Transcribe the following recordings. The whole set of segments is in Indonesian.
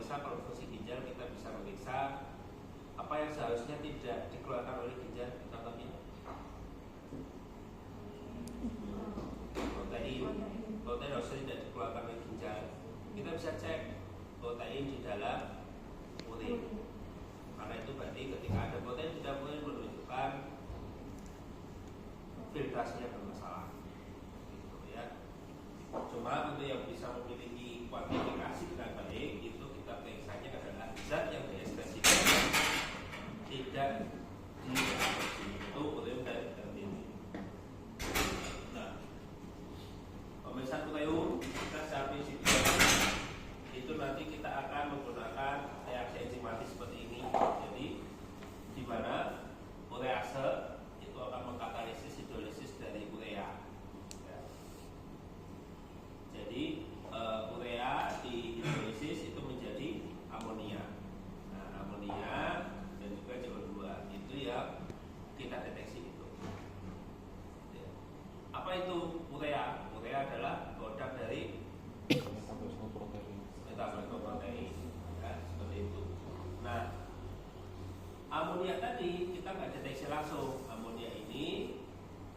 pemirsa, kalau fungsi ginjal kita bisa memeriksa apa yang seharusnya tidak dikeluarkan oleh ginjal. Contohnya protein harusnya tidak dikeluarkan oleh ginjal. Kita bisa cek protein di dalam urin, karena itu berarti ketika ada protein di dalam urin menunjukkan filtrasinya bermasalah gitu ya. Cuma untuk yang bisa memiliki kuantifikasi dengan baik itu kita periksanya adalah zat yang diekspresikan tidak diabsorpsi, itu ureum dan kreatinin. Nah, pemeriksaan ureum kita secara prinsip itu nanti kita akan menggunakan reaksi enzimatis seperti ini. Jadi di mana urease itu akan mengkatalisis hidrolisis dari urea. Ya. Jadi urea di hidrolisis itu menjadi amonia. Nah, amonia dan juga CO2 itu yang kita deteksi itu. Ya. Apa itu urea? Urea adalah produk dari metabolisme protein, ya, seperti itu. Nah, amonia tadi kita nggak deteksi langsung. Amonia ini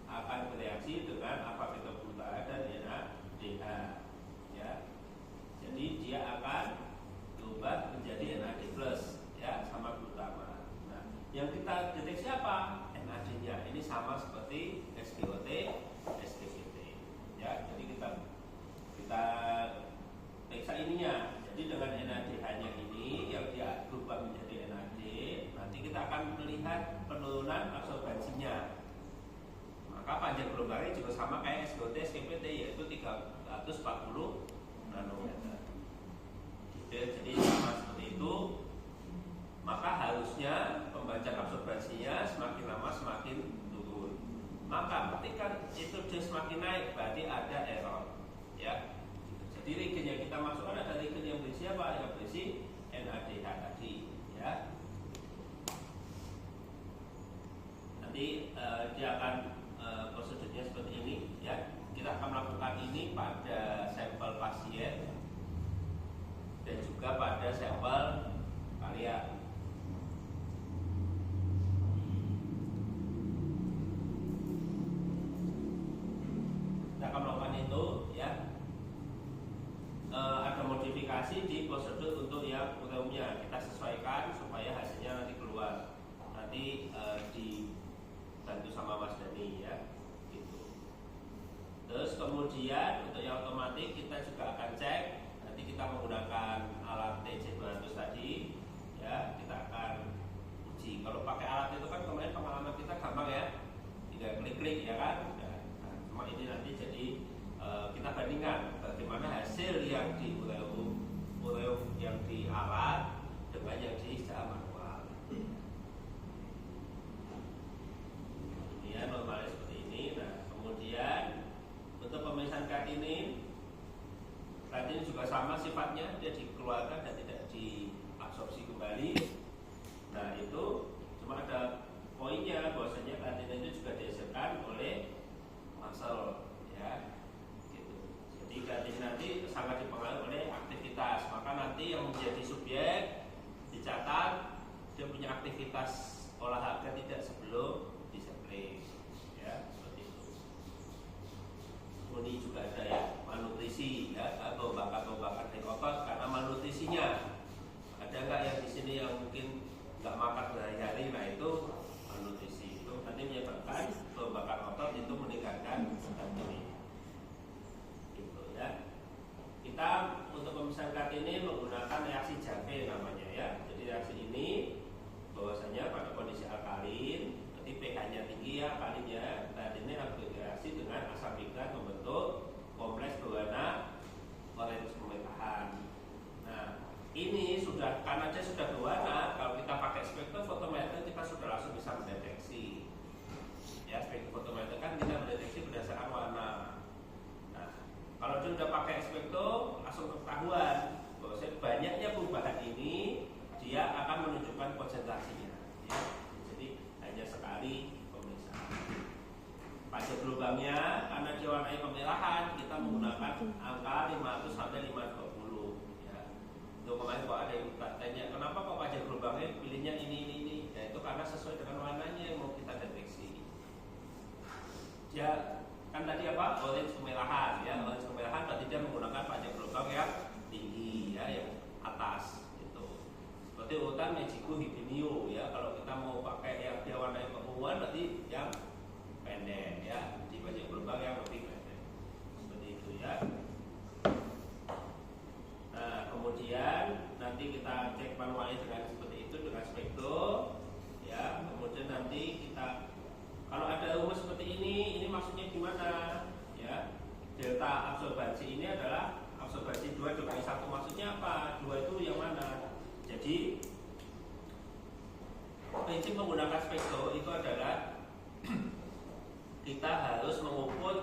akan bereaksi dengan alfa beta dan NADH, ya. Jadi dia akan berubah menjadi NAD+, ya, sama glutama. Nah, yang kita deteksi apa? NAD-nya. Ini sama seperti SGOT, SGPT, ya. Jadi kita periksa ininya. Jadi dengan NADH-nya ini yang dia berubah menjadi NAD, nanti kita akan melihat penurunan absorbensinya. Maka panjang gelombangnya juga sama kayak SGOT, SGPT, yaitu 340 nanometer. Jadi sama seperti itu. Maka harusnya pembacaan absorbensinya semakin lama semakin turun. Maka ketika itu dia semakin naik, berarti ada error, ya. Jadi regen yang kita masukkan ada regen yang berisi apa? Yang berisi NADH tadi, ya. Nanti dia akan prosedurnya seperti ini, ya. Kita akan melakukan ini pada sampel pasien dan juga pada sampel kalian. Kita akan melakukan itu, ya. Ada modifikasi di prosedur untuk yang ureumnya kita sesuaikan supaya hasilnya nanti keluar. Nanti dibantu sama Mas Dani, ya. Gitu. Terus kemudian untuk yang otomatis kita juga akan cek. Nanti kita menggunakan alat TC200 tadi, ya. Kita akan uji. Kalau pakai alat itu kan kemarin pengalaman kita gampang, ya. Tinggal klik-klik, ya kan. Nah, cuma ini nanti jadi kita bandingkan bagaimana hasil yang di ureum yang di alat dengan yang di secara manual. Ini ya normalnya seperti ini. Nah, kemudian untuk pemeriksaan kreatinin juga sama sifatnya, dia dikeluarkan dan tidak diabsorpsi kembali. Nah, itu cuma ada poinnya bahwasanya kreatinin itu juga dihasilkan oleh muscle, ya. Jadi kreatinin nanti sangat dipengaruhi oleh aktivitas. Maka nanti yang menjadi subjek dicatat dia punya aktivitas olahraga tidak sebelum disiplin, ya, seperti itu. Kemudian juga ada ya malnutrisi, ya, atau bakat dari otot karena malnutrisinya. Ada nggak yang di sini yang mungkin nggak makan berhari-hari? Nah, itu malnutrisi. Itu nanti menyebabkan pembakaran otot itu meningkatkan kreatinin. Ya. Kita untuk pemeriksaan kreatinin menggunakan reaksi Jave namanya, ya. Jadi reaksi ini bahwasanya pada kondisi alkalin, jadi pH-nya tinggi, ya, alkalinnya, kreatinin akan bereaksi dengan asam nitrat membentuk kompleks berwarna orange kemerahan. Nah, ini sudah karena dia sudah berwarna, kalau kita pakai spektrofotometer kita sudah langsung bisa mendeteksi. Ya, spektrofotometer kan kita mendeteksi berdasarkan warna. Kalau dia sudah pakai spektro, langsung ketahuan bahwa banyaknya perubahan ini dia akan menunjukkan bikinnya ini. Nah, itu karena sesuai dengan warnanya yang mau kita deteksi. Ya, kan tadi apa? Orange kemerahan ya. Orange kemerahan berarti dia menggunakan panjang gelombang yang tinggi ya, yang atas gitu. Seperti urutan Mexico Hibinio ya. Kalau kita mau pakai yang dia warnanya keunguan berarti yang pendek ya, di panjang gelombang yang lebih pendek. Seperti itu ya. Nah, kemudian nanti kita cek manualnya dengan seperti itu dengan spektrum ya. Kemudian nanti kita kalau ada rumus seperti ini maksudnya gimana ya? Delta absorbansi ini adalah absorbansi 2 dikali 1, maksudnya apa? 2 itu yang mana? Jadi prinsip menggunakan spektrum itu adalah kita harus mengukur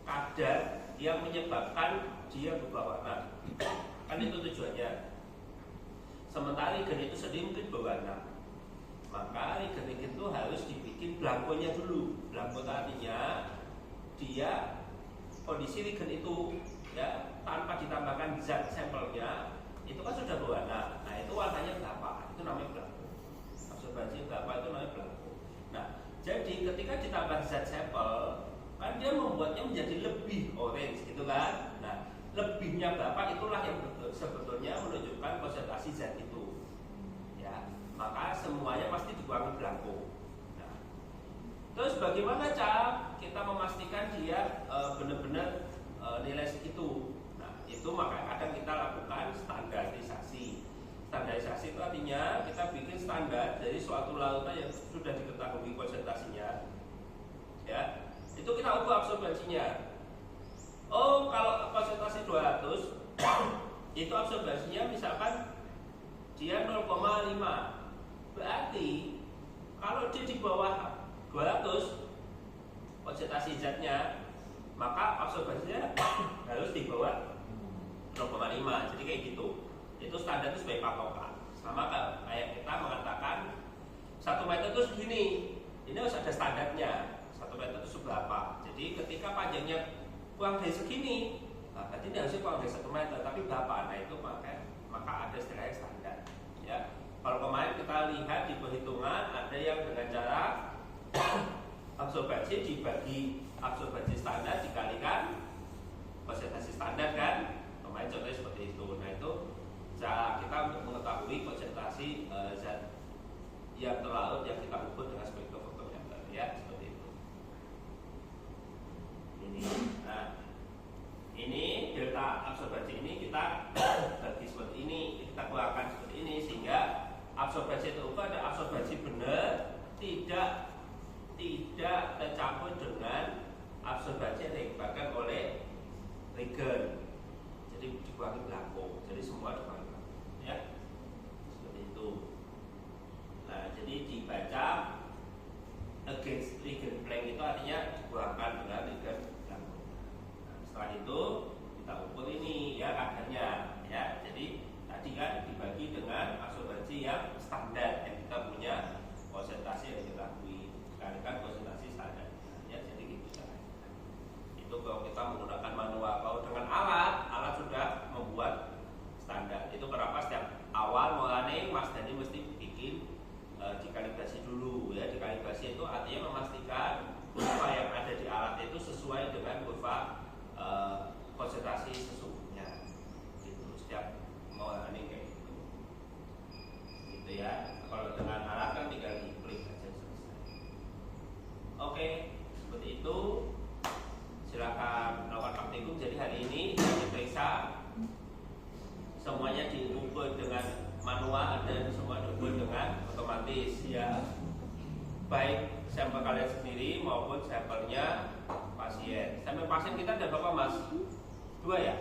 kadar yang menyebabkan dia berubah warna. Kan itu tujuannya. Sementara regen itu sendiri mungkin berwarna, maka regen itu harus dibikin blankonya dulu. Blanko artinya dia kondisi regen itu ya tanpa ditambahkan zat sampelnya itu kan sudah berwarna. Nah, itu warnanya berapa? Itu namanya blanko. Absorbansi berapa itu namanya blanko. Nah, jadi ketika ditambah zat sampel kan dia membuatnya menjadi lebih orange gitu kan. Nah, lebihnya berapa itulah yang sebetulnya menunjukkan konsentrasi zat itu ya, maka semuanya pasti dikurangi blanko. Nah, terus bagaimana cara kita memastikan dia benar-benar nilai segitu? Nah, itu maka kadang kita lakukan standarisasi. Standarisasi itu artinya kita bikin standar dari suatu lautan yang sudah diketahui konsentrasinya ya, itu kita ukur absorbansinya. Oh, kalau konsentrasi 200 itu absorbansinya misalkan dia 0,5. Berarti kalau dia di bawah 200 konsentrasi zatnya, maka absorbansinya harus di bawah 0,5. Jadi kayak gitu. Itu standar itu sebagai patokan. Sama kayak kita mengatakan 1 meter itu segini. Ini harus ada standarnya. 1 meter itu seberapa. Jadi ketika panjangnya kurang dari segini, nah, berarti ini harusnya kurang dari 1 meter, tapi berapa? Nah, itu maka ada istilahnya standar ya. Kalau kemarin kita lihat di perhitungan ada yang dengan cara absorbansi dibagi absorbansi standar dikalikan konsentrasi standar kan. Kemarin contohnya seperti itu. Nah, itu cara kita untuk mengetahui konsentrasi zat yang terlarut yang kita ukur dengan spektrofotometer ya, seperti itu. Nah, ini delta absorbansi ini kita bagi seperti ini, kita keluarkan seperti ini sehingga absorbansi itu ada absorbansi benar, tidak tercampur dengan absorbansi yang dibagikan oleh regen. Jadi dikurangi blanko, jadi semua dikurangi blanko ya, seperti itu. Nah, jadi dibaca against regen blank itu artinya dikurangkan dengan regen. Setelah itu kita ukur ini ya kadarnya ya. Jadi tadi kan dibagi dengan absorbansi yang standar yang kita punya, konsentrasi yang diketahui dikalikan konsentrasi standar ya. Jadi gitu caranya. Itu kalau kita menggunakan manual. Kalau dengan alat sudah membuat standar. Itu kenapa setiap awal mulanya Mas Dani mesti bikin dikalibrasi dulu ya. Dikalibrasi itu artinya memastikan kurva yang ada di alat itu sesuai dengan kurva konsentrasi sesungguhnya gitu. Setiap mau ini kayak gitu ya. Kalau dengan alat kan tinggal diklik aja selesai. Oke, seperti itu. Silakan melakukan praktikum. Jadi hari ini diperiksa semuanya diukur dengan manual dan semua diukur dengan otomatis ya, baik sampel kalian sendiri maupun sampelnya pasien. Sampel pasien kita ada berapa Mas? 2 ya?